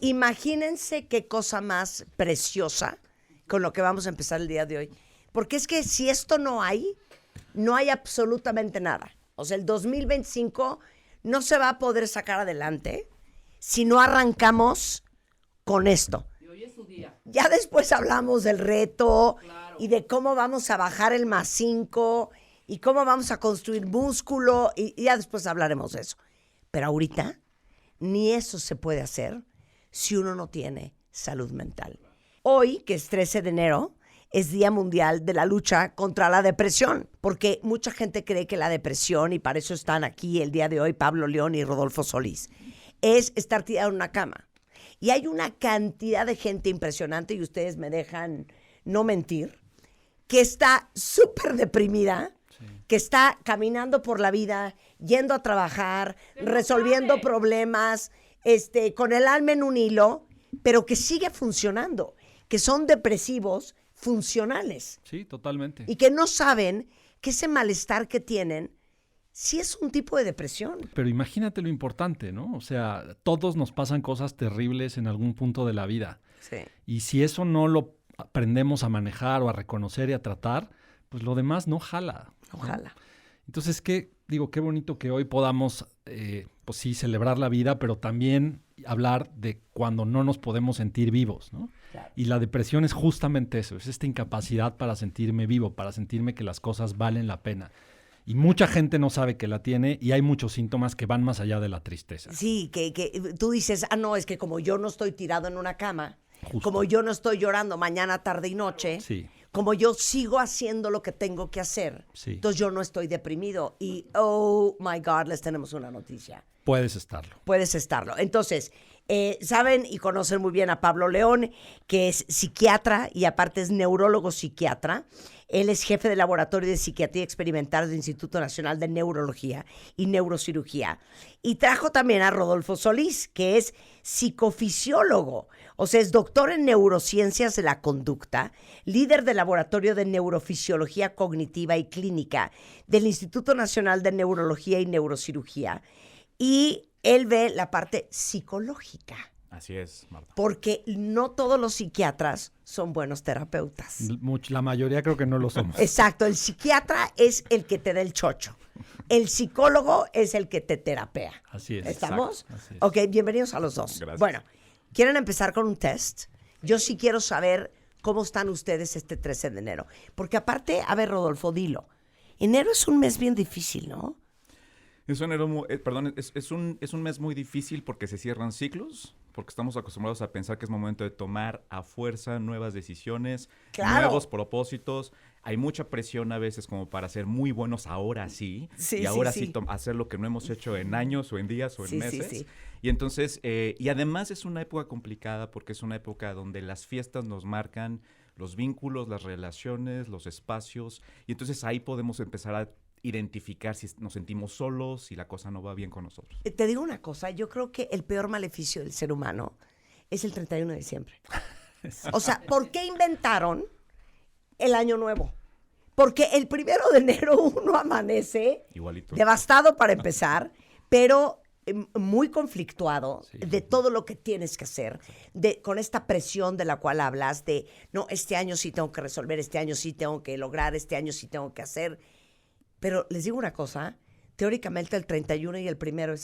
Imagínense qué cosa más preciosa con lo que vamos a empezar el día de hoy. Porque es que si esto no hay absolutamente nada. O sea, el 2025 no se va a poder sacar adelante si no arrancamos con esto. Y hoy es su día. Ya después hablamos del reto, claro, y de cómo vamos a bajar el +5 y cómo vamos a construir músculo y ya después hablaremos de eso. Pero ahorita ni eso se puede hacer si uno no tiene salud mental. Hoy, que es 13 de enero, es Día Mundial de la Lucha contra la Depresión, porque mucha gente cree que la depresión, y para eso están aquí el día de hoy Pablo León y Rodolfo Solís, es estar tirado en una cama. Y hay una cantidad de gente impresionante, y ustedes me dejan no mentir, que está súper deprimida, que está caminando por la vida, yendo a trabajar, resolviendo problemas, con el alma en un hilo, pero que sigue funcionando, que son depresivos funcionales. Sí, totalmente. Y que no saben que ese malestar que tienen sí es un tipo de depresión. Pero imagínate lo importante, ¿no? O sea, todos nos pasan cosas terribles en algún punto de la vida. Sí. Y si eso no lo aprendemos a manejar o a reconocer y a tratar, pues lo demás no jala. No jala. Entonces, qué bonito que hoy podamos, pues sí, celebrar la vida, pero también hablar de cuando no nos podemos sentir vivos, ¿no? Claro. Y la depresión es justamente eso, es esta incapacidad para sentirme vivo, para sentirme que las cosas valen la pena. Y mucha gente no sabe que la tiene y hay muchos síntomas que van más allá de la tristeza. Sí, que tú dices, no, es que como yo no estoy tirado en una cama, Justo. Como yo no estoy llorando mañana, tarde y noche, Sí. Como yo sigo haciendo lo que tengo que hacer, Sí. Entonces yo no estoy deprimido. Y, oh my God, les tenemos una noticia. Puedes estarlo. Puedes estarlo. Entonces, saben y conocen muy bien a Pablo León, que es psiquiatra y aparte es neurólogo psiquiatra. Él es jefe de laboratorio de psiquiatría experimental del Instituto Nacional de Neurología y Neurocirugía. Y trajo también a Rodolfo Solís, que es psicofisiólogo. O sea, es doctor en neurociencias de la conducta, líder del laboratorio de neurofisiología cognitiva y clínica del Instituto Nacional de Neurología y Neurocirugía. Y él ve la parte psicológica. Así es, Marta. Porque no todos los psiquiatras son buenos terapeutas. La mayoría creo que no lo somos. Exacto, el psiquiatra es el que te da el chocho. El psicólogo es el que te terapea. Así es. ¿Estamos? Exacto, así es. Ok, bienvenidos a los dos. Gracias. Bueno, ¿quieren empezar con un test? Yo sí quiero saber cómo están ustedes este 13 de enero. Porque aparte, a ver, Rodolfo, dilo. Enero es un mes bien difícil, ¿no? Es un mes muy difícil porque se cierran ciclos, porque estamos acostumbrados a pensar que es momento de tomar a fuerza nuevas decisiones, Claro. nuevos propósitos. Hay mucha presión a veces como para ser muy buenos ahora sí, Sí, y ahora sí. sí hacer lo que no hemos hecho en años o en días o en Sí, meses. sí. Y entonces, y además es una época complicada porque es una época donde las fiestas nos marcan los vínculos, las relaciones, los espacios, y entonces ahí podemos empezar a identificar si nos sentimos solos, si la cosa no va bien con nosotros. Te digo una cosa, yo creo que el peor maleficio del ser humano es el 31 de diciembre. O sea, ¿por qué inventaron el año nuevo? Porque el 1 de enero uno amanece Igualito. devastado para empezar, pero muy conflictuado Sí. de todo lo que tienes que hacer, con esta presión de la cual hablas, de, no, este año sí tengo que resolver, este año sí tengo que lograr, este año sí tengo que hacer. Pero les digo una cosa, teóricamente el 31 y el 1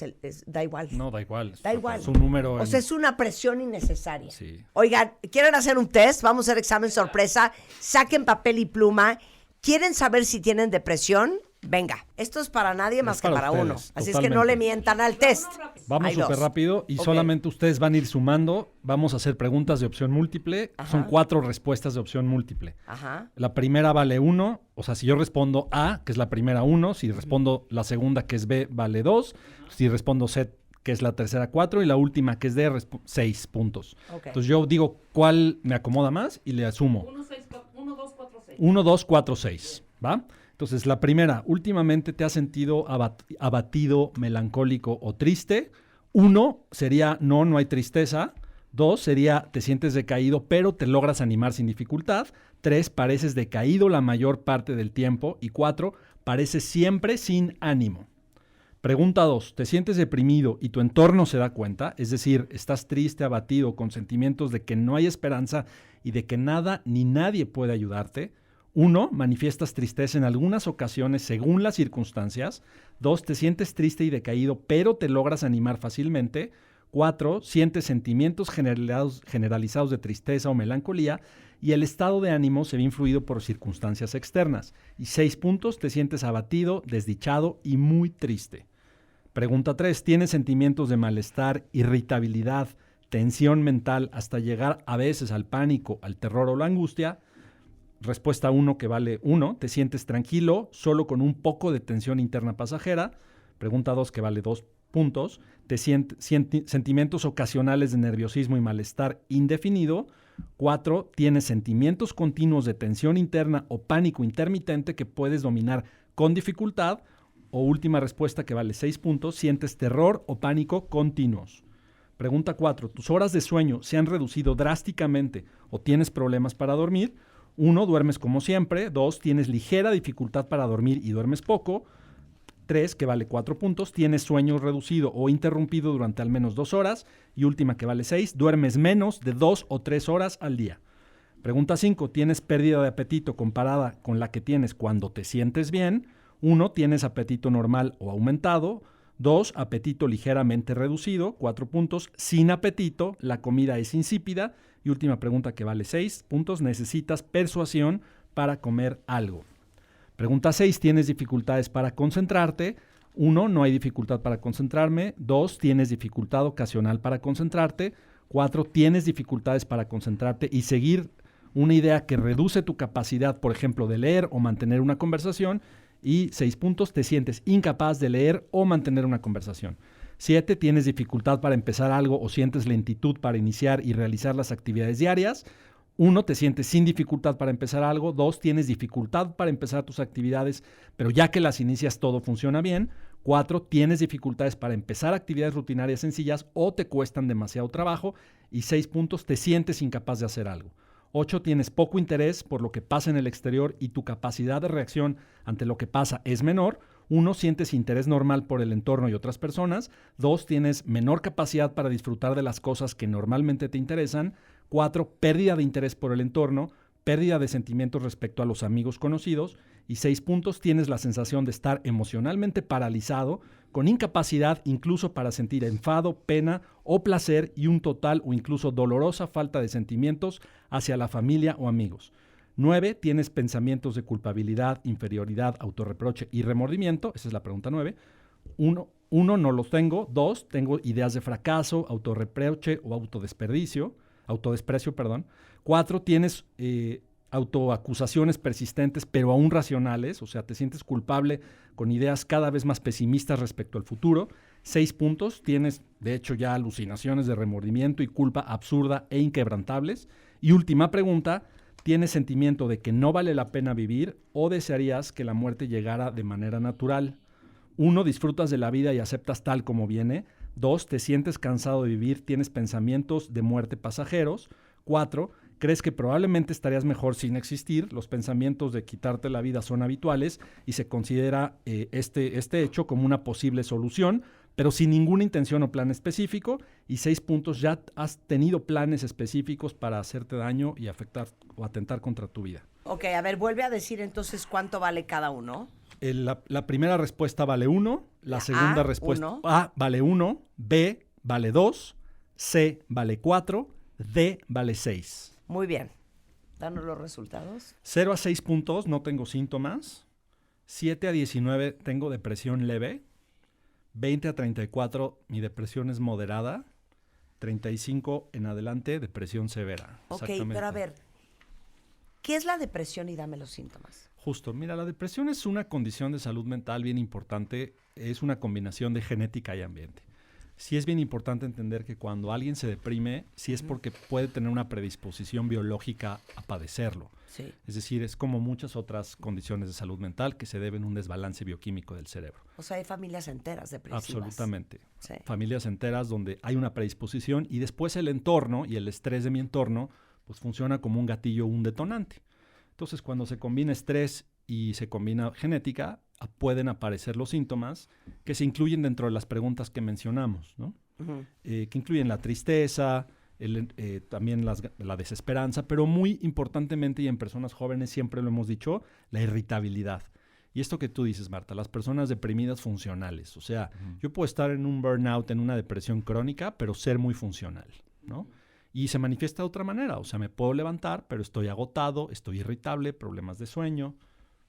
da igual. No, da igual. Da igual. Es un número. O sea, es una presión innecesaria. Sí. Oigan, ¿quieren hacer un test? Vamos a hacer examen sorpresa. Saquen papel y pluma. ¿Quieren saber si tienen depresión? Venga, esto es para nadie más que para para ustedes, uno. Así es que totalmente. no le mientan al test. Vamos Hay súper dos. rápido y Ok. solamente ustedes van a ir sumando. Vamos a hacer preguntas de opción múltiple. Ajá. Son 4 respuestas de opción múltiple. Ajá. La primera vale 1, o sea, si yo respondo A, que es la primera 1, si respondo la segunda, que es B, vale 2, si respondo C, que es la tercera 4, y la última, que es D, 6 puntos. Ok. Entonces yo digo cuál me acomoda más y le asumo 1, 2, 4, 6. 1, 2, 4, 6, ¿va? Entonces, la primera, últimamente te has sentido abatido, melancólico o triste. 1 sería no hay tristeza. 2 sería te sientes decaído, pero te logras animar sin dificultad. 3, pareces decaído la mayor parte del tiempo. Y 4, pareces siempre sin ánimo. Pregunta 2. ¿Te sientes deprimido y tu entorno se da cuenta? Es decir, estás triste, abatido, con sentimientos de que no hay esperanza y de que nada ni nadie puede ayudarte. 1. Manifiestas tristeza en algunas ocasiones según las circunstancias. 2. Te sientes triste y decaído, pero te logras animar fácilmente. 4. Sientes sentimientos generalizados de tristeza o melancolía y el estado de ánimo se ve influido por circunstancias externas. Y 6 puntos. Te sientes abatido, desdichado y muy triste. Pregunta 3. ¿Tienes sentimientos de malestar, irritabilidad, tensión mental hasta llegar a veces al pánico, al terror o la angustia? Respuesta 1 que vale 1. ¿Te sientes tranquilo, solo con un poco de tensión interna pasajera? Pregunta 2 que vale 2 puntos. ¿Te sentimientos ocasionales de nerviosismo y malestar indefinido? 4. ¿Tienes sentimientos continuos de tensión interna o pánico intermitente que puedes dominar con dificultad? O última respuesta que vale 6 puntos, ¿sientes terror o pánico continuos? Pregunta 4. ¿Tus horas de sueño se han reducido drásticamente o tienes problemas para dormir? 1. Duermes como siempre. 2. Tienes ligera dificultad para dormir y duermes poco. 3, que vale 4 puntos. Tienes sueño reducido o interrumpido durante al menos 2 horas. Y última que vale 6. Duermes menos de 2 o 3 horas al día. Pregunta 5. ¿Tienes pérdida de apetito comparada con la que tienes cuando te sientes bien? 1. ¿Tienes apetito normal o aumentado? 2. Apetito ligeramente reducido. 4 puntos. Sin apetito, la comida es insípida. Y última pregunta que vale 6 puntos. ¿Necesitas persuasión para comer algo? Pregunta 6. ¿Tienes dificultades para concentrarte? 1. No hay dificultad para concentrarme. 2. ¿Tienes dificultad ocasional para concentrarte? 4. ¿Tienes dificultades para concentrarte y seguir una idea que reduce tu capacidad, por ejemplo, de leer o mantener una conversación? Y 6 puntos, te sientes incapaz de leer o mantener una conversación. 7, tienes dificultad para empezar algo o sientes lentitud para iniciar y realizar las actividades diarias. 1, te sientes sin dificultad para empezar algo. 2, tienes dificultad para empezar tus actividades, pero ya que las inicias todo funciona bien. 4, tienes dificultades para empezar actividades rutinarias sencillas o te cuestan demasiado trabajo. Y 6 puntos, te sientes incapaz de hacer algo. 8, tienes poco interés por lo que pasa en el exterior y tu capacidad de reacción ante lo que pasa es menor. 1, sientes interés normal por el entorno y otras personas. 2, tienes menor capacidad para disfrutar de las cosas que normalmente te interesan. 4, pérdida de interés por el entorno, pérdida de sentimientos respecto a los amigos conocidos. Y 6 puntos, tienes la sensación de estar emocionalmente paralizado, con incapacidad incluso para sentir enfado, pena o placer y un total o incluso dolorosa falta de sentimientos hacia la familia o amigos. 9, tienes pensamientos de culpabilidad, inferioridad, autorreproche y remordimiento. Esa es la pregunta 9. 1, no los tengo. 2, tengo ideas de fracaso, autorreproche o autodesprecio. 4, tienes autoacusaciones persistentes pero aún racionales, o sea, te sientes culpable con ideas cada vez más pesimistas respecto al futuro. 6 puntos, tienes de hecho ya alucinaciones de remordimiento y culpa absurda e inquebrantables. Y última pregunta, ¿tienes sentimiento de que no vale la pena vivir o desearías que la muerte llegara de manera natural? 1, disfrutas de la vida y aceptas tal como viene. 2, te sientes cansado de vivir, tienes pensamientos de muerte pasajeros. 4, crees que probablemente estarías mejor sin existir. Los pensamientos de quitarte la vida son habituales y se considera este hecho como una posible solución, pero sin ninguna intención o plan específico. Y 6 puntos, ya has tenido planes específicos para hacerte daño y afectar o atentar contra tu vida. Ok, a ver, vuelve a decir entonces cuánto vale cada uno. La primera respuesta vale 1, la segunda respuesta uno. A vale 1, B vale 2, C vale 4, D vale 6. Muy bien. Danos los resultados. 0 a 6 puntos, no tengo síntomas. 7 a 19, tengo depresión leve. 20 a 34, mi depresión es moderada. 35 en adelante, depresión severa. Ok, pero a ver, ¿qué es la depresión? Y dame los síntomas. Justo, mira, la depresión es una condición de salud mental bien importante. Es una combinación de genética y ambiente. Sí es bien importante entender que cuando alguien se deprime, sí es porque puede tener una predisposición biológica a padecerlo. Sí. Es decir, es como muchas otras condiciones de salud mental que se deben a un desbalance bioquímico del cerebro. O sea, hay familias enteras depresivas. Absolutamente. Sí. Familias enteras donde hay una predisposición y después el entorno y el estrés de mi entorno pues funciona como un gatillo o un detonante. Entonces, cuando se combina estrés y se combina genética, pueden aparecer los síntomas que se incluyen dentro de las preguntas que mencionamos, ¿no? Que incluyen la tristeza, también la desesperanza, pero muy importantemente y en personas jóvenes siempre lo hemos dicho, la irritabilidad. Y esto que tú dices, Marta, las personas deprimidas funcionales. O sea, yo puedo estar en un burnout, en una depresión crónica, pero ser muy funcional, ¿no? Y se manifiesta de otra manera. O sea, me puedo levantar, pero estoy agotado, estoy irritable, problemas de sueño,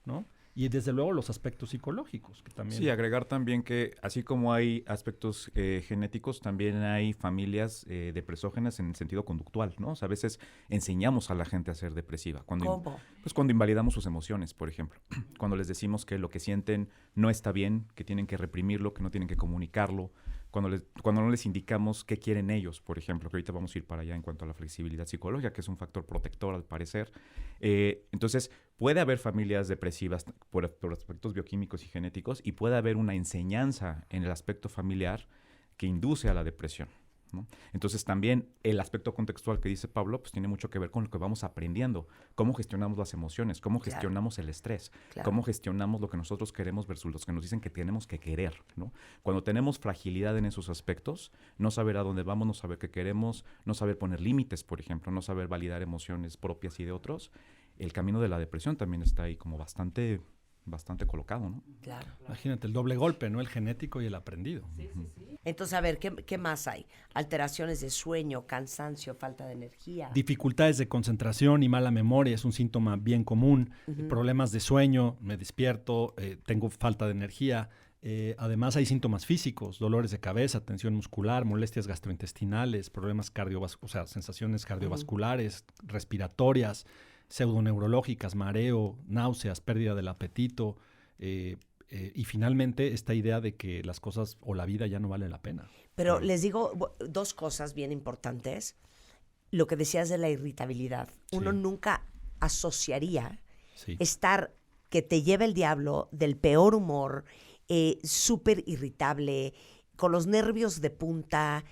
¿no? Y desde luego los aspectos psicológicos, que también... Sí, agregar también que así como hay aspectos genéticos, también hay familias depresógenas en el sentido conductual, ¿no? O sea, a veces enseñamos a la gente a ser depresiva. ¿Cómo? Pues cuando invalidamos sus emociones, por ejemplo. Cuando les decimos que lo que sienten no está bien, que tienen que reprimirlo, que no tienen que comunicarlo. Cuando no les indicamos qué quieren ellos, por ejemplo, que ahorita vamos a ir para allá en cuanto a la flexibilidad psicológica, que es un factor protector al parecer. Entonces, puede haber familias depresivas por aspectos bioquímicos y genéticos y puede haber una enseñanza en el aspecto familiar que induce a la depresión, ¿no? Entonces, también el aspecto contextual que dice Pablo, pues tiene mucho que ver con lo que vamos aprendiendo, cómo gestionamos las emociones, cómo gestionamos el estrés, cómo gestionamos lo que nosotros queremos versus los que nos dicen que tenemos que querer, ¿no? Cuando tenemos fragilidad en esos aspectos, no saber a dónde vamos, no saber qué queremos, no saber poner límites, por ejemplo, no saber validar emociones propias y de otros, el camino de la depresión también está ahí como bastante colocado, ¿no? Claro. Imagínate, el doble golpe, ¿no? El genético y el aprendido. Sí, sí, sí. Entonces, a ver, ¿qué más hay? Alteraciones de sueño, cansancio, falta de energía. Dificultades de concentración y mala memoria es un síntoma bien común. Problemas de sueño, me despierto, tengo falta de energía. Además hay síntomas físicos, dolores de cabeza, tensión muscular, molestias gastrointestinales, problemas cardiovasculares, o sea, sensaciones cardiovasculares, respiratorias, pseudoneurológicas, mareo, náuseas, pérdida del apetito, y finalmente esta idea de que las cosas o la vida ya no vale la pena. Pero les digo dos cosas bien importantes. Lo que decías de la irritabilidad. Uno Sí. nunca asociaría Sí. estar que te lleve el diablo del peor humor, súper irritable, con los nervios de punta,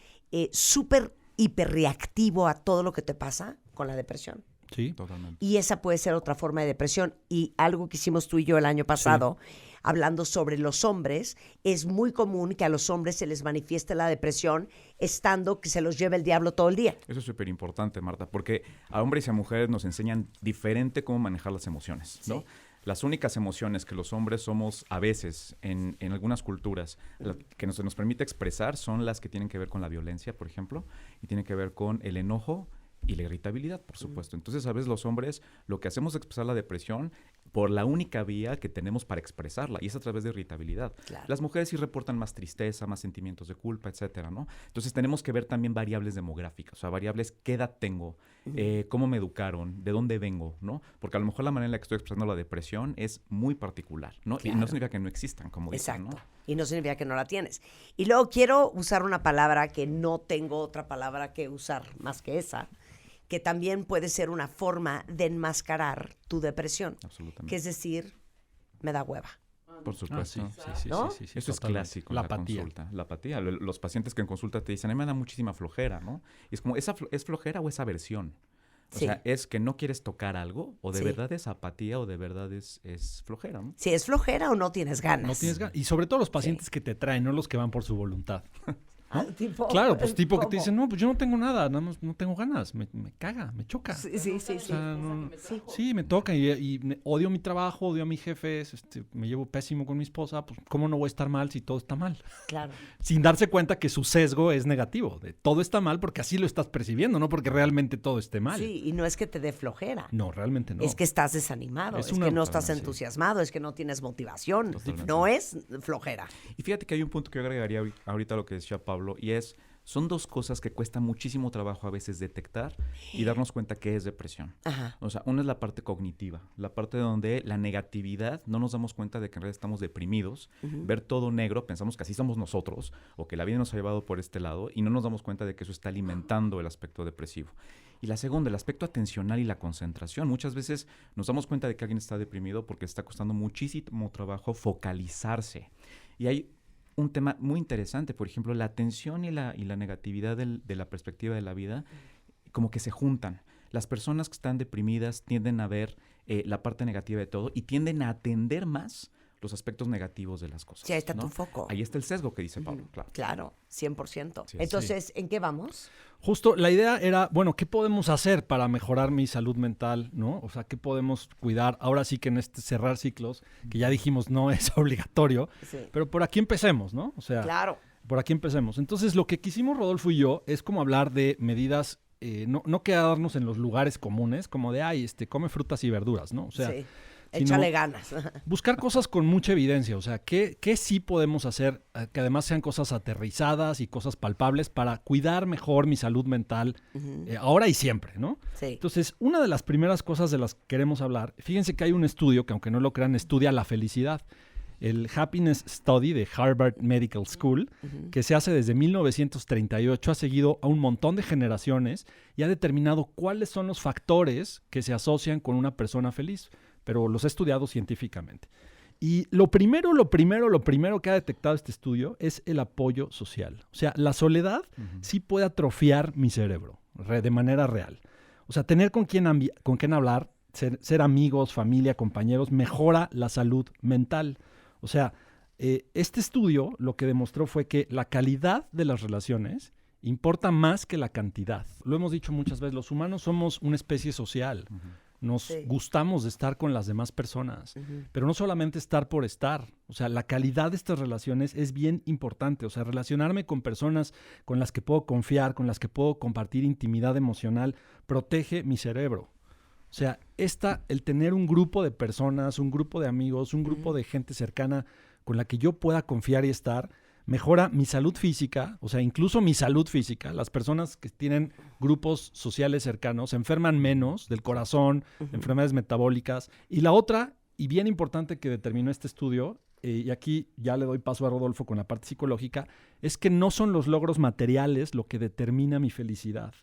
súper hiperreactivo a todo lo que te pasa con la depresión. Sí. Totalmente. Y esa puede ser otra forma de depresión. Y algo que hicimos tú y yo el año pasado, hablando sobre los hombres, es muy común que a los hombres se les manifieste la depresión estando que se los lleve el diablo todo el día. Eso es súper importante, Marta, porque a hombres y a mujeres nos enseñan diferente cómo manejar las emociones, ¿no? Sí. Las únicas emociones que los hombres somos a veces en algunas culturas que nos permite expresar son las que tienen que ver con la violencia, por ejemplo, y tienen que ver con el enojo y la irritabilidad, por supuesto. Entonces, a veces los hombres lo que hacemos es expresar la depresión por la única vía que tenemos para expresarla, y es a través de irritabilidad. Claro. Las mujeres sí reportan más tristeza, más sentimientos de culpa, etcétera, ¿no? Entonces, tenemos que ver también variables demográficas, o sea, variables, qué edad tengo, cómo me educaron, de dónde vengo, ¿no? Porque a lo mejor la manera en la que estoy expresando la depresión es muy particular, ¿no? Claro. Y no significa que no existan, como dicen, Exacto. ¿no? Y no significa que no la tienes. Y luego quiero usar una palabra que no tengo otra palabra que usar más que esa, que también puede ser una forma de enmascarar tu depresión. Absolutamente. Que es decir, me da hueva. Por supuesto. ¿No? Sí, Eso es totalmente. clásico en la apatía. consulta. La apatía. Los pacientes que en consulta te dicen, a mí me da muchísima flojera, ¿no? Y es como, ¿es flojera o es aversión? O Sí. sea, es que no quieres tocar algo, o de Sí. verdad es apatía, o de verdad es flojera, ¿no? Si es flojera o no tienes ganas. No tienes ganas. Y sobre todo los pacientes que te traen, no los que van por su voluntad. Ah, tipo, Claro, pues tipo que te ¿cómo? dicen, no, pues yo no tengo nada, nada más no tengo ganas, me caga, me choca. Sí, sí, sí. O sí. sea, no- Sí. sí, me toca y odio mi trabajo, odio a mis jefes, me llevo pésimo con mi esposa, pues ¿cómo no voy a estar mal si todo está mal? Claro. Sin darse cuenta que su sesgo es negativo, de todo está mal porque así lo estás percibiendo, no porque realmente todo esté mal. Sí, y no es que te dé flojera. No, realmente no. Es que estás desanimado, Es es, una- que no estás sí. entusiasmado, es que no tienes motivación. Totalmente. No es flojera. Y fíjate que hay un punto que yo agregaría ahorita a lo que decía Pablo, y son dos cosas que cuesta muchísimo trabajo a veces detectar y darnos cuenta que es depresión. Ajá. O sea, una es la parte cognitiva, la parte donde la negatividad, no nos damos cuenta de que en realidad estamos deprimidos, ver todo negro, pensamos que así somos nosotros, o que la vida nos ha llevado por este lado, y no nos damos cuenta de que eso está alimentando el aspecto depresivo. Y la segunda, el aspecto atencional y la concentración. Muchas veces nos damos cuenta de que alguien está deprimido porque está costando muchísimo trabajo focalizarse. Y hay un tema muy interesante, por ejemplo, la atención y la negatividad de la perspectiva de la vida, como que se juntan. Las personas que están deprimidas tienden a ver la parte negativa de todo y tienden a atender más los aspectos negativos de las cosas. Sí, ahí está ¿no? tu foco. Ahí está el sesgo que dice Pablo, claro. Claro, 100%. Sí, Entonces, ¿en qué vamos? Justo la idea era, bueno, ¿qué podemos hacer para mejorar mi salud mental, no? O sea, ¿qué podemos cuidar? Ahora sí que en este cerrar ciclos, que ya dijimos no es obligatorio, Sí. pero por aquí empecemos, ¿no? O sea, Claro. por aquí empecemos. Entonces, lo que quisimos Rodolfo y yo es como hablar de medidas, no quedarnos en los lugares comunes, como de, ay, come frutas y verduras, ¿no? O sea, Sí. sino Échale ganas. buscar cosas con mucha evidencia, o sea, ¿qué sí podemos hacer que además sean cosas aterrizadas y cosas palpables para cuidar mejor mi salud mental ahora y siempre, ¿no? Sí. Entonces, una de las primeras cosas de las que queremos hablar, fíjense que hay un estudio que aunque no lo crean, estudia la felicidad. El Happiness Study de Harvard Medical School, que se hace desde 1938, ha seguido a un montón de generaciones y ha determinado cuáles son los factores que se asocian con una persona feliz, pero los ha estudiado científicamente. Y lo primero que ha detectado este estudio es el apoyo social. O sea, la soledad sí puede atrofiar mi cerebro de manera real. O sea, tener con quién hablar, ser amigos, familia, compañeros, mejora la salud mental. O sea, este estudio lo que demostró fue que la calidad de las relaciones importa más que la cantidad. Lo hemos dicho muchas veces, los humanos somos una especie social. Nos gustamos de estar con las demás personas, pero no solamente estar por estar. O sea, la calidad de estas relaciones es bien importante. O sea, relacionarme con personas con las que puedo confiar, con las que puedo compartir intimidad emocional, protege mi cerebro. O sea, el tener un grupo de personas, un grupo de amigos, un grupo de gente cercana con la que yo pueda confiar y estar, mejora mi salud física, o sea, incluso mi salud física. Las personas que tienen grupos sociales cercanos se enferman menos del corazón, de enfermedades metabólicas. Y la otra, y bien importante que determinó este estudio, y aquí ya le doy paso a Rodolfo con la parte psicológica, es que no son los logros materiales lo que determina mi felicidad.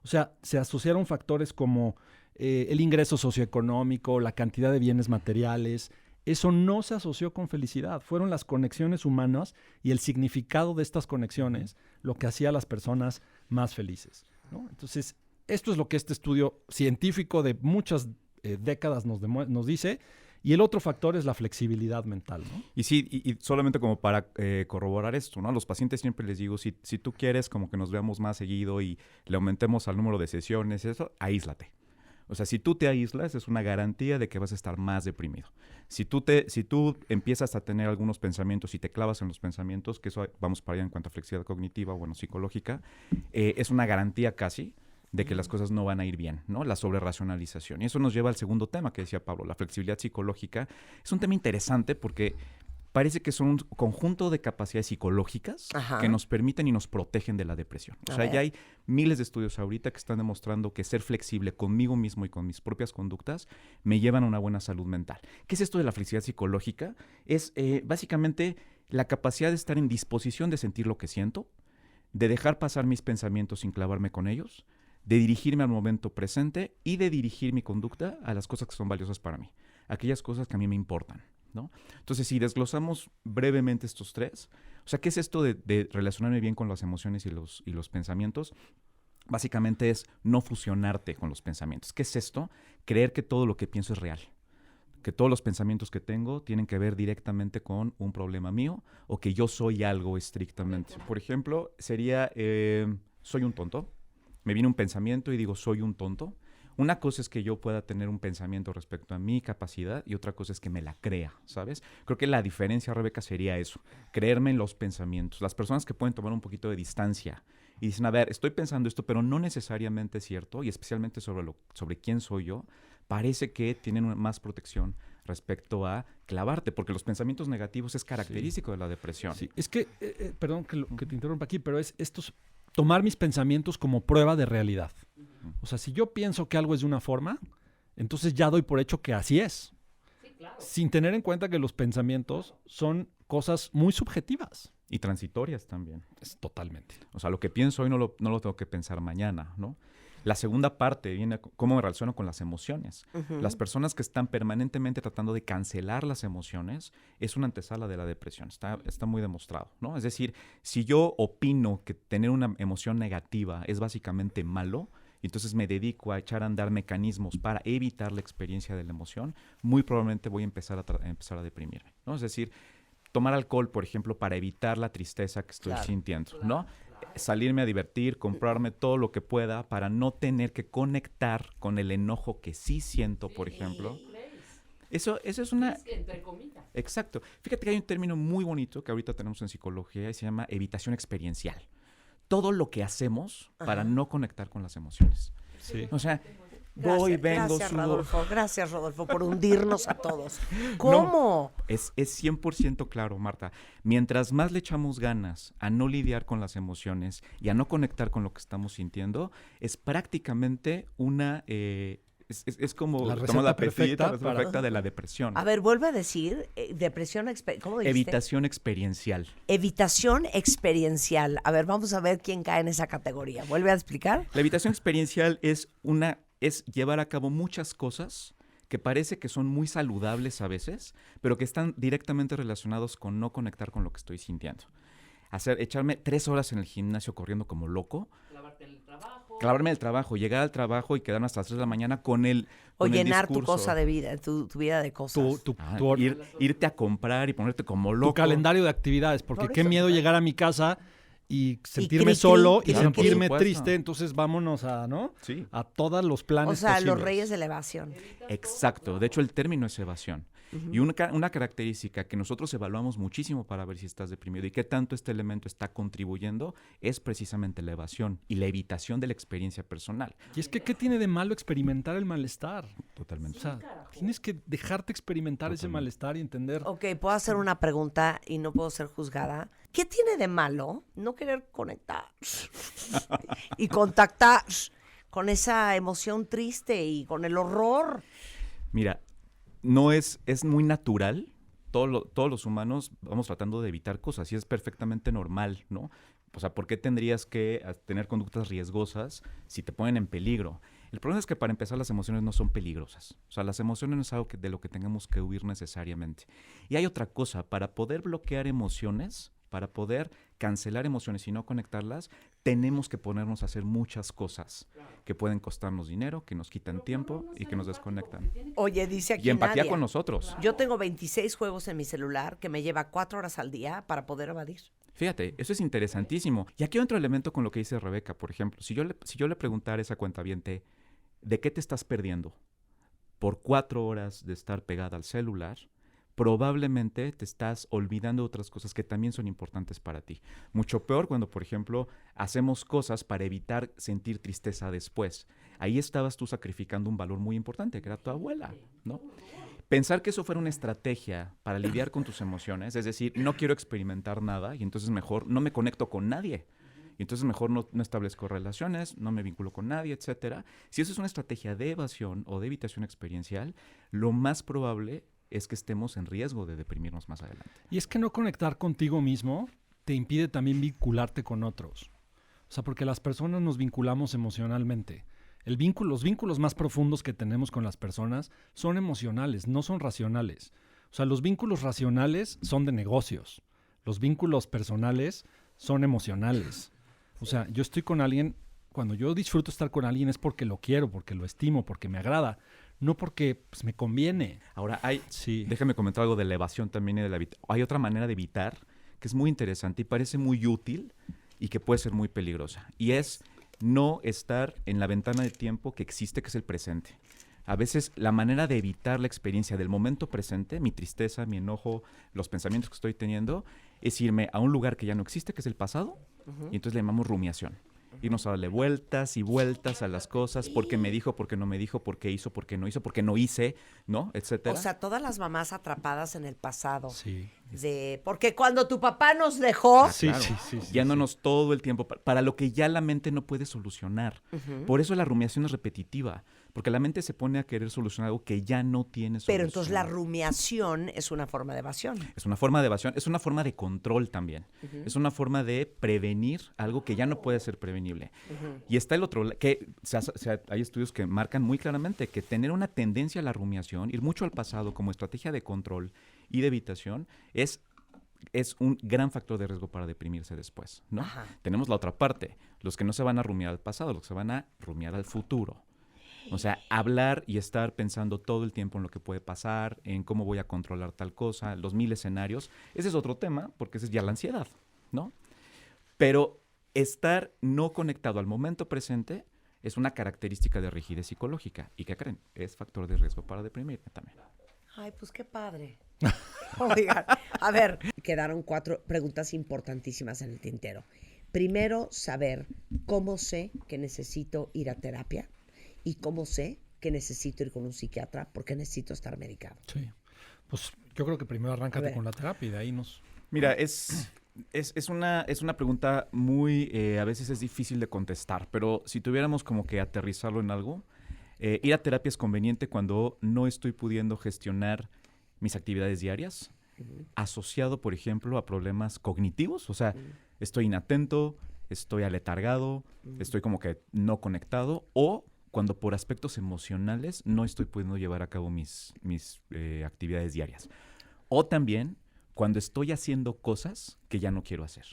O sea, se asociaron factores como el ingreso socioeconómico, la cantidad de bienes materiales. Eso no se asoció con felicidad. Fueron las conexiones humanas y el significado de estas conexiones lo que hacía a las personas más felices, ¿no? Entonces, esto es lo que este estudio científico de muchas décadas nos dice. Y el otro factor es la flexibilidad mental, ¿no? Y sí, y solamente como para corroborar esto, ¿no? A los pacientes siempre les digo, si tú quieres como que nos veamos más seguido y le aumentemos al número de sesiones, eso, aíslate. O sea, si tú te aíslas, es una garantía de que vas a estar más deprimido. Si tú empiezas a tener algunos pensamientos y te clavas en los pensamientos, que eso vamos para allá en cuanto a flexibilidad cognitiva, bueno, psicológica, es una garantía casi de que las cosas no van a ir bien, ¿no? La sobreracionalización. Y eso nos lleva al segundo tema que decía Pablo, la flexibilidad psicológica. Es un tema interesante porque parece que son un conjunto de capacidades psicológicas que nos permiten y nos protegen de la depresión. O sea, ya hay miles de estudios ahorita que están demostrando que ser flexible conmigo mismo y con mis propias conductas me llevan a una buena salud mental. ¿Qué es esto de la flexibilidad psicológica? Es básicamente la capacidad de estar en disposición de sentir lo que siento, de dejar pasar mis pensamientos sin clavarme con ellos, de dirigirme al momento presente y de dirigir mi conducta a las cosas que son valiosas para mí, aquellas cosas que a mí me importan, ¿no? Entonces, si desglosamos brevemente estos tres, o sea, ¿qué es esto de relacionarme bien con las emociones y los pensamientos? Básicamente es no fusionarte con los pensamientos. ¿Qué es esto? Creer que todo lo que pienso es real, que todos los pensamientos que tengo tienen que ver directamente con un problema mío o que yo soy algo estrictamente. Por ejemplo, sería, soy un tonto. Me viene un pensamiento y digo, soy un tonto. Una cosa es que yo pueda tener un pensamiento respecto a mi capacidad y otra cosa es que me la crea, ¿sabes? Creo que la diferencia, Rebeca, sería eso, creerme en los pensamientos. Las personas que pueden tomar un poquito de distancia y dicen, a ver, estoy pensando esto, pero no necesariamente es cierto, y especialmente sobre quién soy yo, parece que tienen más protección respecto a clavarte, porque los pensamientos negativos es característico de la depresión. Sí, es que, perdón que te interrumpa aquí, pero es estos tomar mis pensamientos como prueba de realidad. O sea, si yo pienso que algo es de una forma, entonces ya doy por hecho que así es. Sí, claro. Sin tener en cuenta que los pensamientos son cosas muy subjetivas. Y transitorias también. Es totalmente. O sea, lo que pienso hoy no lo tengo que pensar mañana, ¿no? La segunda parte viene a cómo me relaciono con las emociones. Las personas que están permanentemente tratando de cancelar las emociones es una antesala de la depresión. Está muy demostrado, ¿no? Es decir, si yo opino que tener una emoción negativa es básicamente malo, y entonces me dedico a echar a andar mecanismos para evitar la experiencia de la emoción, muy probablemente voy a empezar a deprimirme, ¿no? Es decir, tomar alcohol, por ejemplo, para evitar la tristeza que estoy sintiendo, ¿no? Salirme a divertir, comprarme todo lo que pueda para no tener que conectar con el enojo que sí siento, por ejemplo. Eso es una... Es que entre comillas. Exacto. Fíjate que hay un término muy bonito que ahorita tenemos en psicología y se llama evitación experiencial. Todo lo que hacemos para no conectar con las emociones. Sí. O sea, voy, vengo, gracias, sudo. Gracias, Rodolfo, por hundirnos a todos. ¿Cómo? No, es 100% claro, Marta. Mientras más le echamos ganas a no lidiar con las emociones y a no conectar con lo que estamos sintiendo, es prácticamente una... es como La tomar la perfecta perfecta de la depresión. A ver, vuelve a decir, depresión, ¿cómo dijiste? Evitación experiencial. Evitación experiencial. A ver, vamos a ver quién cae en esa categoría. ¿Vuelve a explicar? La evitación experiencial es llevar a cabo muchas cosas que parece que son muy saludables a veces, pero que están directamente relacionados con no conectar con lo que estoy sintiendo. Echarme 3 horas en el gimnasio corriendo como loco, clavarme el trabajo, llegar al trabajo y quedarme hasta las 3 de la mañana con el O con el llenar tu discurso. cosa de vida, tu vida de cosas. Irte a comprar y ponerte como Tu loco. calendario de actividades, porque Por qué eso. miedo llegar a mi casa y sentirme cri, solo cri, y claro, por sentirme supuesto. triste, entonces vámonos a, ¿no? Sí. A todos los planes O sea, posibles. los reyes de la evasión. Exacto. De hecho, el término es evasión. Y una característica que nosotros evaluamos muchísimo para ver si estás deprimido y qué tanto este elemento está contribuyendo es precisamente la evasión y la evitación de la experiencia personal. Y es que, ¿qué tiene de malo experimentar el malestar? Totalmente. O sea, tienes que dejarte experimentar ese malestar y entender. Ok, puedo hacer una pregunta y no puedo ser juzgada. ¿Qué tiene de malo no querer conectar y contactar con esa emoción triste y con el horror? Mira, es muy natural. Todos los humanos vamos tratando de evitar cosas y es perfectamente normal, ¿no? O sea, ¿por qué tendrías que tener conductas riesgosas si te ponen en peligro? El problema es que para empezar las emociones no son peligrosas. O sea, las emociones no es algo de lo que tengamos que huir necesariamente. Y hay otra cosa, para poder bloquear emociones, para poder cancelar emociones y no conectarlas, tenemos que ponernos a hacer muchas cosas que pueden costarnos dinero, que nos quitan tiempo y que nos desconectan. Oye, dice aquí Y empatía Nadia, con nosotros. yo tengo 26 juegos en mi celular que me lleva 4 horas al día para poder evadir. Fíjate, eso es interesantísimo. Y aquí hay otro elemento con lo que dice Rebeca, por ejemplo. Si yo le preguntara a esa cuentaviente, ¿de qué te estás perdiendo por 4 horas de estar pegada al celular? Probablemente te estás olvidando de otras cosas que también son importantes para ti. Mucho peor cuando, por ejemplo, hacemos cosas para evitar sentir tristeza después. Ahí estabas tú sacrificando un valor muy importante, que era tu abuela, ¿no? Pensar que eso fuera una estrategia para lidiar con tus emociones, es decir, no quiero experimentar nada y entonces mejor no me conecto con nadie. Y entonces mejor no establezco relaciones, no me vinculo con nadie, etcétera. Si eso es una estrategia de evasión o de evitación experiencial, lo más probable es que estemos en riesgo de deprimirnos más adelante. Y es que no conectar contigo mismo te impide también vincularte con otros. O sea, porque las personas nos vinculamos emocionalmente. Los vínculos más profundos que tenemos con las personas son emocionales, no son racionales. O sea, los vínculos racionales son de negocios. Los vínculos personales son emocionales. O sea, yo estoy con alguien, cuando yo disfruto estar con alguien es porque lo quiero, porque lo estimo, porque me agrada, no porque pues, me conviene. Ahora, Sí. déjame comentar algo de la evasión también y de la hay otra manera de evitar que es muy interesante y parece muy útil y que puede ser muy peligrosa. Y es no estar en la ventana de tiempo que existe, que es el presente. A veces la manera de evitar la experiencia del momento presente, mi tristeza, mi enojo, los pensamientos que estoy teniendo, es irme a un lugar que ya no existe, que es el pasado, y entonces le llamamos rumiación. Irnos a darle vueltas y vueltas a las cosas, porque me dijo, porque no me dijo, porque hizo, porque no hizo, porque no hice, ¿no? Etcétera. O sea, todas las mamás atrapadas en el pasado. Sí. Porque cuando tu papá nos dejó, Sí, Claro. sí. Guiándonos todo el tiempo para lo que ya la mente no puede solucionar. Por eso la rumiación es repetitiva, porque la mente se pone a querer solucionar algo que ya no tiene solución. pero entonces la rumiación es una forma de evasión. Es una forma de evasión, es una forma de control también. Es una forma de prevenir algo que ya no puede ser prevenible. Y está el otro, que hay estudios que marcan muy claramente que tener una tendencia a la rumiación, ir mucho al pasado como estrategia de control y de evitación, es es un gran factor de riesgo para deprimirse después, ¿no? Ajá. Tenemos la otra parte, los que no se van a rumiar al pasado, los que se van a rumiar al futuro. O sea, hablar y estar pensando todo el tiempo en lo que puede pasar, en cómo voy a controlar tal cosa, los 1000 escenarios. Ese es otro tema, porque ese es ya la ansiedad, ¿no? Pero estar no conectado al momento presente es una característica de rigidez psicológica. ¿Y qué creen? Es factor de riesgo para deprimirme también. Ay, pues qué padre. Oigan, a ver, quedaron 4 preguntas importantísimas en el tintero. Primero, saber cómo sé que necesito ir a terapia y cómo sé que necesito ir con un psiquiatra porque necesito estar medicado. Sí. Pues yo creo que primero A arráncate ver. con la terapia y de ahí nos... Mira, es una pregunta muy, a veces es difícil de contestar, pero si tuviéramos como que aterrizarlo en algo, ir a terapia es conveniente cuando no estoy pudiendo gestionar mis actividades diarias, asociado, por ejemplo, a problemas cognitivos, o sea, estoy inatento, estoy aletargado, estoy como que no conectado, o cuando por aspectos emocionales no estoy pudiendo llevar a cabo mis actividades diarias. O también cuando estoy haciendo cosas que ya no quiero hacer.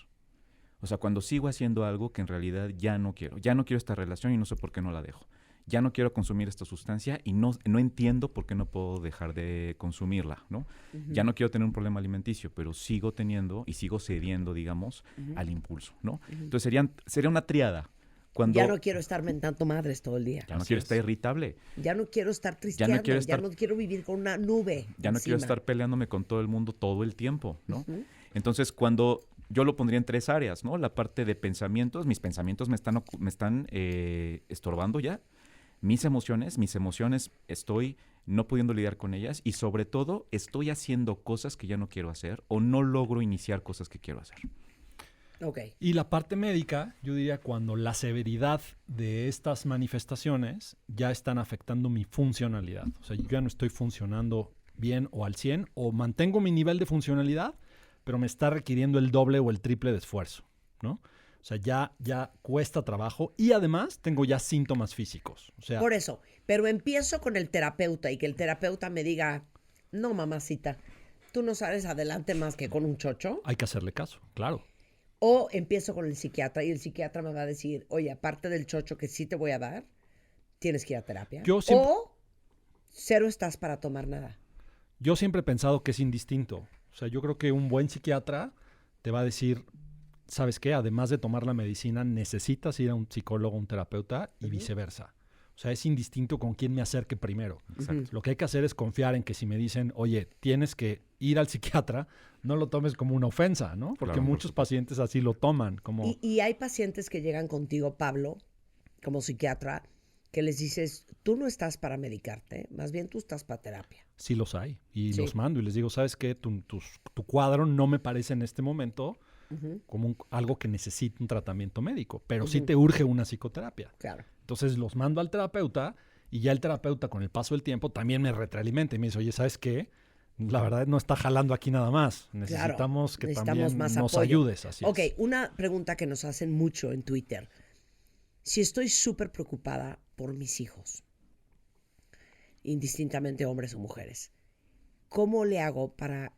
O sea, cuando sigo haciendo algo que en realidad ya no quiero. Ya no quiero esta relación y no sé por qué no la dejo. Ya no quiero consumir esta sustancia y no entiendo por qué no puedo dejar de consumirla, ¿no? Ya no quiero tener un problema alimenticio, pero sigo teniendo y sigo cediendo, digamos, al impulso, ¿no? Entonces sería una triada. Cuando Ya no quiero estar mentando madres todo el día. ya no Así quiero es. estar irritable, Ya no quiero estar tristeando. Ya no quiero quiero vivir con una nube. ya no quiero encima. estar peleándome con todo el mundo todo el tiempo, ¿no? Entonces, cuando yo lo pondría en 3 áreas, ¿no? La parte de pensamientos, mis pensamientos me están estorbando ya. Mis emociones estoy no pudiendo lidiar con ellas y sobre todo estoy haciendo cosas que ya no quiero hacer o no logro iniciar cosas que quiero hacer. Ok. Y la parte médica, yo diría cuando la severidad de estas manifestaciones ya están afectando mi funcionalidad. O sea, yo ya no estoy funcionando bien o al 100 o mantengo mi nivel de funcionalidad, pero me está requiriendo el doble o el triple de esfuerzo, ¿no? O sea, ya cuesta trabajo y además tengo ya síntomas físicos. O sea, Por eso, pero empiezo con el terapeuta y que el terapeuta me diga, no, mamacita, tú no sales adelante más que con un chocho. hay que hacerle caso, claro. O empiezo con el psiquiatra y el psiquiatra me va a decir, oye, aparte del chocho que sí te voy a dar, tienes que ir a terapia. Yo siempre- O cero estás para tomar nada. Yo siempre he pensado que es indistinto. O sea, yo creo que un buen psiquiatra te va a decir, ¿sabes qué? Además de tomar la medicina, necesitas ir a un psicólogo, un terapeuta y viceversa. O sea, es indistinto con quién me acerque primero. Exacto. Lo que hay que hacer es confiar en que si me dicen, oye, tienes que ir al psiquiatra, no lo tomes como una ofensa, ¿no? Porque Claro, por muchos pacientes así lo toman, como... Y hay pacientes que llegan contigo, Pablo, como psiquiatra, que les dices, tú no estás para medicarte, más bien tú estás para terapia. Sí los hay. Y Sí. los mando y les digo, ¿sabes qué? Tu cuadro no me parece en este momento como algo que necesita un tratamiento médico, pero sí te urge una psicoterapia. Claro. Entonces los mando al terapeuta y ya el terapeuta con el paso del tiempo también me retroalimenta y me dice, oye, ¿sabes qué? La verdad no está jalando aquí nada más. Necesitamos que necesitamos también más nos apoyo. ayudes. Así Ok, es. una pregunta que nos hacen mucho en Twitter. Si estoy súper preocupada por mis hijos, indistintamente hombres o mujeres, ¿cómo le hago para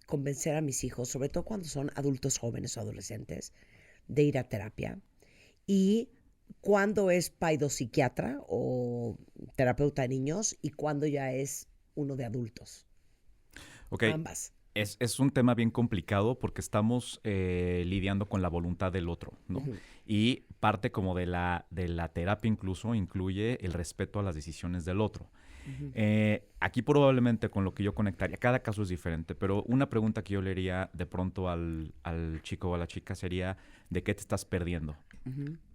convencer a mis hijos, sobre todo cuando son adultos jóvenes o adolescentes, de ir a terapia? Y cuándo es paidopsiquiatra o terapeuta de niños y cuándo ya es uno de adultos. Ok. Ambas. Es un tema bien complicado porque estamos lidiando con la voluntad del otro, ¿no? Y parte como de la terapia incluso incluye el respeto a las decisiones del otro. Aquí probablemente con lo que yo conectaría, cada caso es diferente, pero una pregunta que yo le haría de pronto al chico o a la chica sería, ¿de qué te estás perdiendo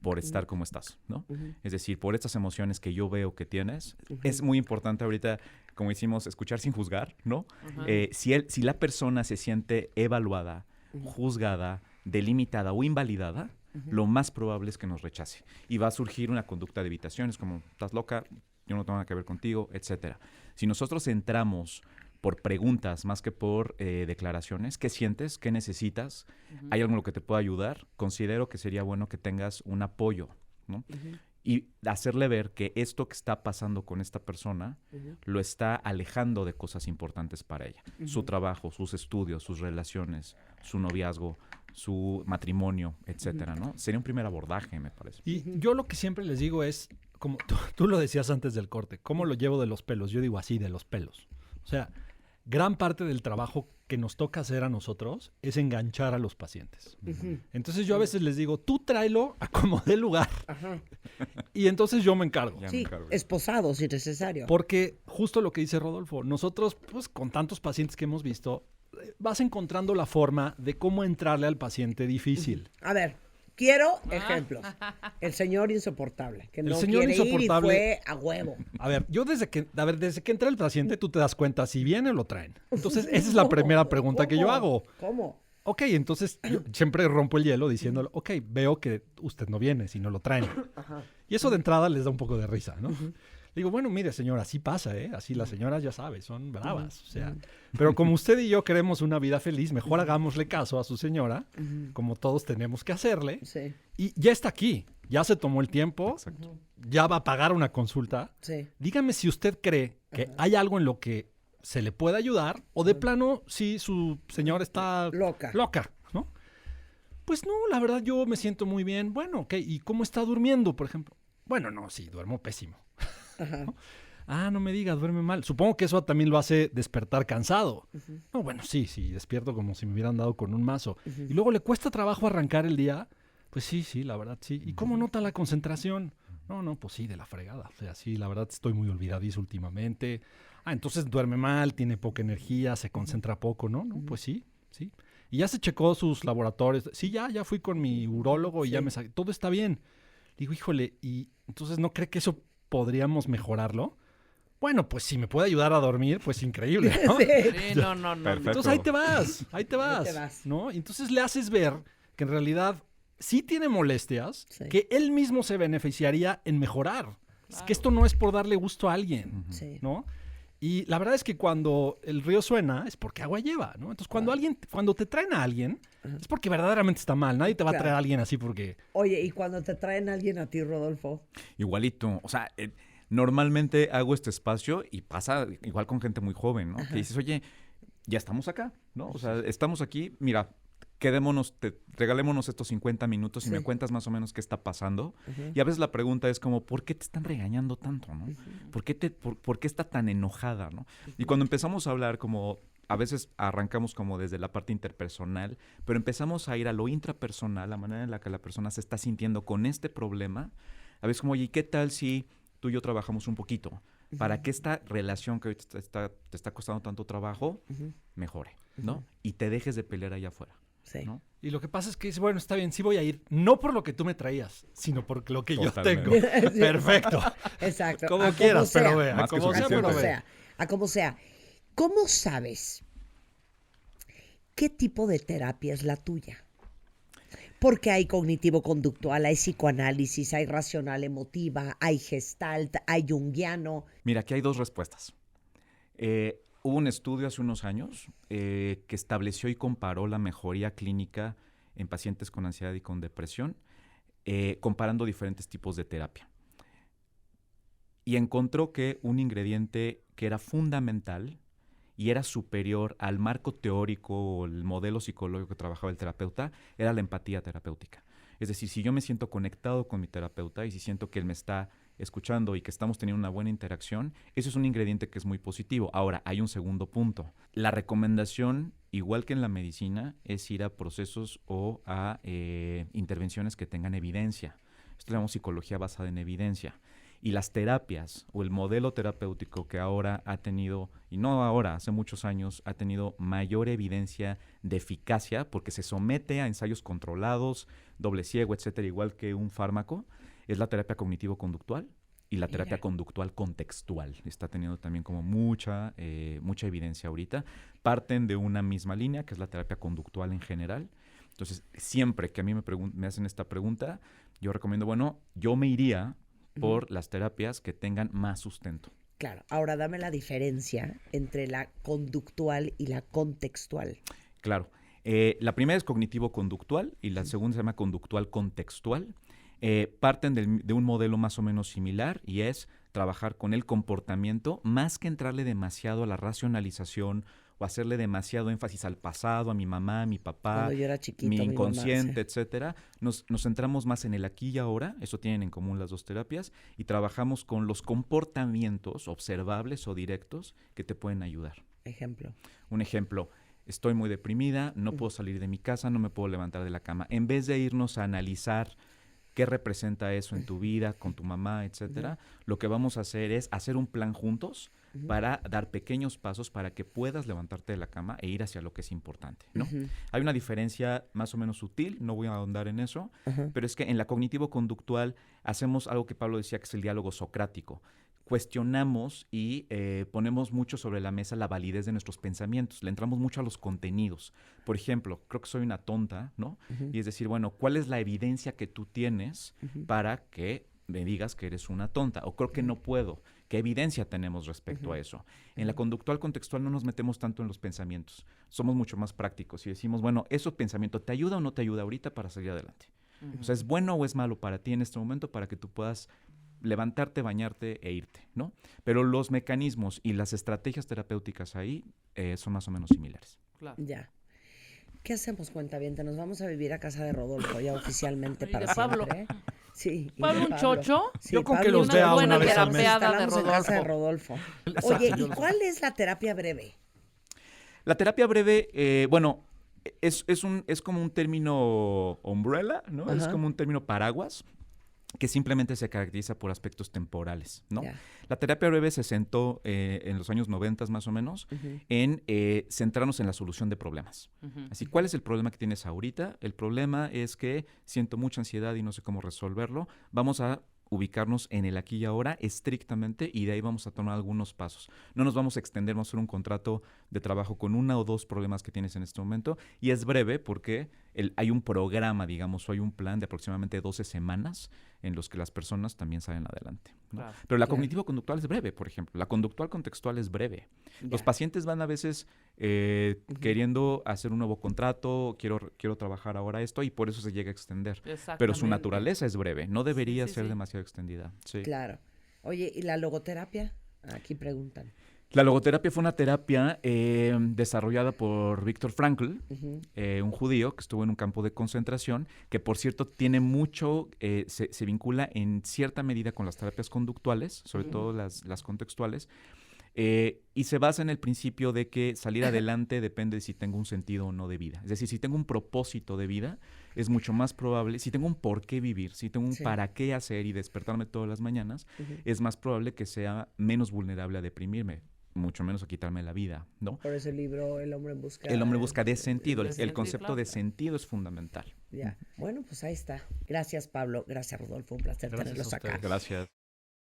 por estar como estás, ¿no? Es decir, por estas emociones que yo veo que tienes. Es muy importante ahorita, como decimos, escuchar sin juzgar, ¿no? Si la persona se siente evaluada, juzgada, delimitada o invalidada, lo más probable es que nos rechace. Y va a surgir una conducta de evitación, es como, estás loca, yo no tengo nada que ver contigo, etcétera. Si nosotros entramos por preguntas más que por declaraciones, ¿qué sientes? ¿Qué necesitas? ¿Hay algo en lo que te pueda ayudar? Considero que sería bueno que tengas un apoyo, ¿no? y hacerle ver que esto que está pasando con esta persona lo está alejando de cosas importantes para ella. Su trabajo, sus estudios, sus relaciones, su noviazgo, su matrimonio, etcétera, ¿no? Sería un primer abordaje, me parece. Y yo lo que siempre les digo es, como tú lo decías antes del corte, ¿cómo lo llevo de los pelos? Yo digo así, de los pelos. O sea, gran parte del trabajo que nos toca hacer a nosotros es enganchar a los pacientes. Entonces yo a veces les digo, tú tráelo a como dé lugar. Y entonces yo me encargo. Sí, esposado si necesario. Porque justo lo que dice Rodolfo, nosotros pues con tantos pacientes que hemos visto, vas encontrando la forma de cómo entrarle al paciente difícil. A ver, quiero ejemplos. El señor insoportable, que no señor quiere insoportable, ir y fue a huevo. A ver, yo desde que entra el paciente, tú te das cuenta si viene o lo traen. Entonces, esa es la primera pregunta que yo hago. ¿Cómo? Ok, entonces yo siempre rompo el hielo diciéndole, ok, veo que usted no viene si no lo traen. Y eso de entrada les da un poco de risa, ¿no? Digo, bueno, mire, señora, así pasa, ¿eh? Así las señoras, ya sabe, son bravas, o sea. Pero como usted y yo queremos una vida feliz, mejor hagámosle caso a su señora, como todos tenemos que hacerle. Sí. Y ya está aquí, ya se tomó el tiempo, ya va a pagar una consulta. Sí. Dígame si usted cree que hay algo en lo que se le puede ayudar o de plano si su señora está loca, ¿no? Pues no, la verdad yo me siento muy bien. Bueno, ok, ¿y cómo está durmiendo, por ejemplo? Bueno, no, sí, duermo pésimo. ¿No? Ah, no me diga, duerme mal. Supongo que eso también lo hace despertar cansado. No, bueno, sí, despierto como si me hubieran dado con un mazo. Y luego le cuesta trabajo arrancar el día. Pues sí, la verdad, sí. ¿Y cómo nota la concentración? No, pues sí, de la fregada. O sea, sí, la verdad estoy muy olvidadizo últimamente. Ah, entonces duerme mal, tiene poca energía, se concentra poco, ¿no? No, pues sí. Y ya se checó sus laboratorios. Sí, ya fui con mi urólogo y ya me saqué. Todo está bien. Digo, híjole, ¿y entonces no cree que eso podríamos mejorarlo? Bueno, pues si me puede ayudar a dormir, pues increíble, ¿no? Sí, no. Perfecto. Entonces ahí te vas, ¿no? Entonces le haces ver que en realidad sí tiene molestias, que él mismo se beneficiaría en mejorar. Claro. Que esto no es por darle gusto a alguien, ¿no? Y la verdad es que cuando el río suena es porque agua lleva, ¿no? Entonces cuando te traen a alguien es porque verdaderamente está mal. Nadie te va a traer a alguien así porque... Oye, ¿y cuando te traen a alguien a ti, Rodolfo? Igualito, o sea, normalmente hago este espacio y pasa igual con gente muy joven, ¿no? Que dices, oye, ya estamos acá, ¿no? O sea, estamos aquí, mira, regalémonos estos 50 minutos y me cuentas más o menos qué está pasando. Y a veces la pregunta es como, ¿por qué te están regañando tanto, no? ¿Por qué está tan enojada, no? Y cuando empezamos a hablar como... A veces arrancamos como desde la parte interpersonal, pero empezamos a ir a lo intrapersonal, la manera en la que la persona se está sintiendo con este problema. A veces como, oye, ¿qué tal si tú y yo trabajamos un poquito para que esta relación que hoy te está costando tanto trabajo mejore, ¿no? Y te dejes de pelear allá afuera. Sí. ¿No? Y lo que pasa es que dice, bueno, está bien, sí voy a ir, no por lo que tú me traías, sino por lo que Totalmente. yo tengo. Perfecto. Exacto. Como quieras, pero ve. Más que suficiente. A como sea. ¿Cómo sabes qué tipo de terapia es la tuya? Porque hay cognitivo-conductual, hay psicoanálisis, hay racional emotiva, hay gestalt, hay junguiano. Mira, aquí hay dos respuestas. Hubo un estudio hace unos años que estableció y comparó la mejoría clínica en pacientes con ansiedad y con depresión, comparando diferentes tipos de terapia. Y encontró que un ingrediente que era fundamental y era superior al marco teórico o el modelo psicológico que trabajaba el terapeuta, era la empatía terapéutica. Es decir, si yo me siento conectado con mi terapeuta y si siento que él me está escuchando y que estamos teniendo una buena interacción, eso es un ingrediente que es muy positivo. Ahora, hay un segundo punto. La recomendación, igual que en la medicina, es ir a procesos o a intervenciones que tengan evidencia. Esto le llamamos psicología basada en evidencia. Y las terapias o el modelo terapéutico que ahora ha tenido, y no ahora, hace muchos años, ha tenido mayor evidencia de eficacia porque se somete a ensayos controlados, doble ciego, etcétera, igual que un fármaco, es la terapia cognitivo-conductual y la terapia conductual contextual. Está teniendo también como mucha evidencia ahorita. Parten de una misma línea, que es la terapia conductual en general. Entonces, siempre que a mí me hacen esta pregunta, yo recomiendo, bueno, yo me iría por las terapias que tengan más sustento. Claro. Ahora dame la diferencia entre la conductual y la contextual. Claro. La primera es cognitivo-conductual y la segunda se llama conductual-contextual. parten de un modelo más o menos similar y es trabajar con el comportamiento más que entrarle demasiado a la racionalización o hacerle demasiado énfasis al pasado, a mi mamá, a mi papá, Cuando yo era chiquito, mi mi mamá, inconsciente, sí. etcétera. Nos centramos más en el aquí y ahora, eso tienen en común las dos terapias, y trabajamos con los comportamientos observables o directos que te pueden ayudar. Ejemplo. Un ejemplo, estoy muy deprimida, no puedo salir de mi casa, no me puedo levantar de la cama. En vez de irnos a analizar qué representa eso en tu vida, con tu mamá, etcétera, lo que vamos a hacer es hacer un plan juntos para dar pequeños pasos para que puedas levantarte de la cama e ir hacia lo que es importante, ¿no? Hay una diferencia más o menos sutil, no voy a ahondar en eso, pero es que en la cognitivo-conductual hacemos algo que Pablo decía que es el diálogo socrático. Cuestionamos y ponemos mucho sobre la mesa la validez de nuestros pensamientos. Le entramos mucho a los contenidos. Por ejemplo, creo que soy una tonta, ¿no? Y es decir, bueno, ¿cuál es la evidencia que tú tienes para que me digas que eres una tonta? O creo que no puedo. ¿Qué evidencia tenemos respecto a eso? En la conductual contextual no nos metemos tanto en los pensamientos. Somos mucho más prácticos y decimos, bueno, ¿eso pensamiento te ayuda o no te ayuda ahorita para salir adelante? O sea, ¿es bueno o es malo para ti en este momento para que tú puedas levantarte, bañarte e irte, ¿no? Pero los mecanismos y las estrategias terapéuticas ahí son más o menos similares. Claro. Ya. ¿Qué hacemos, cuentaviente? Nos vamos a vivir a casa de Rodolfo ya oficialmente Y para de Pablo. siempre. Sí. y Pablo de un chocho. Sí, Yo con Pablo que los una vea buena una vez al mes. terapeada de instalamos en casa de Rodolfo. Rodolfo. Oye, ¿y cuál es la terapia breve? La terapia breve, bueno, es como un término umbrella, ¿no? Es Ajá. como un término paraguas que simplemente se caracteriza por aspectos temporales, ¿no? Ya. La terapia breve se sentó en los años 90 más o menos en centrarnos en la solución de problemas. Así, ¿cuál es el problema que tienes ahorita? El problema es que siento mucha ansiedad y no sé cómo resolverlo. Vamos a ubicarnos en el aquí y ahora estrictamente y de ahí vamos a tomar algunos pasos. No nos vamos a extender, vamos a hacer un contrato de trabajo con 1 o 2 problemas que tienes en este momento y es breve porque hay un programa, digamos, o hay un plan de aproximadamente 12 semanas en los que las personas también salen adelante, ¿no? Claro. Pero la Claro. cognitivo-conductual es breve, por ejemplo. La conductual contextual es breve. Los Ya. pacientes van a veces queriendo hacer un nuevo contrato, quiero trabajar ahora esto y por eso se llega a extender. Pero su Exactamente. naturaleza es breve, no debería sí, ser sí. demasiado extendida. Sí. Claro. Oye, ¿y la logoterapia? Aquí preguntan. La logoterapia fue una terapia desarrollada por Viktor Frankl, un judío que estuvo en un campo de concentración, que por cierto tiene mucho, se vincula en cierta medida con las terapias conductuales, sobre todo las contextuales, y se basa en el principio de que salir adelante depende de si tengo un sentido o no de vida. Es decir, si tengo un propósito de vida, es mucho más probable, si tengo un por qué vivir, si tengo un Sí. para qué hacer y despertarme todas las mañanas, es más probable que sea menos vulnerable a deprimirme, mucho menos a quitarme la vida, ¿no? Por ese libro, El hombre en busca. El hombre busca de sentido, de el sentido, concepto de claro. sentido es fundamental. Ya. Bueno, pues ahí está. Gracias, Pablo. Gracias, Rodolfo. Un placer Gracias tenerlos a acá. ustedes. Gracias.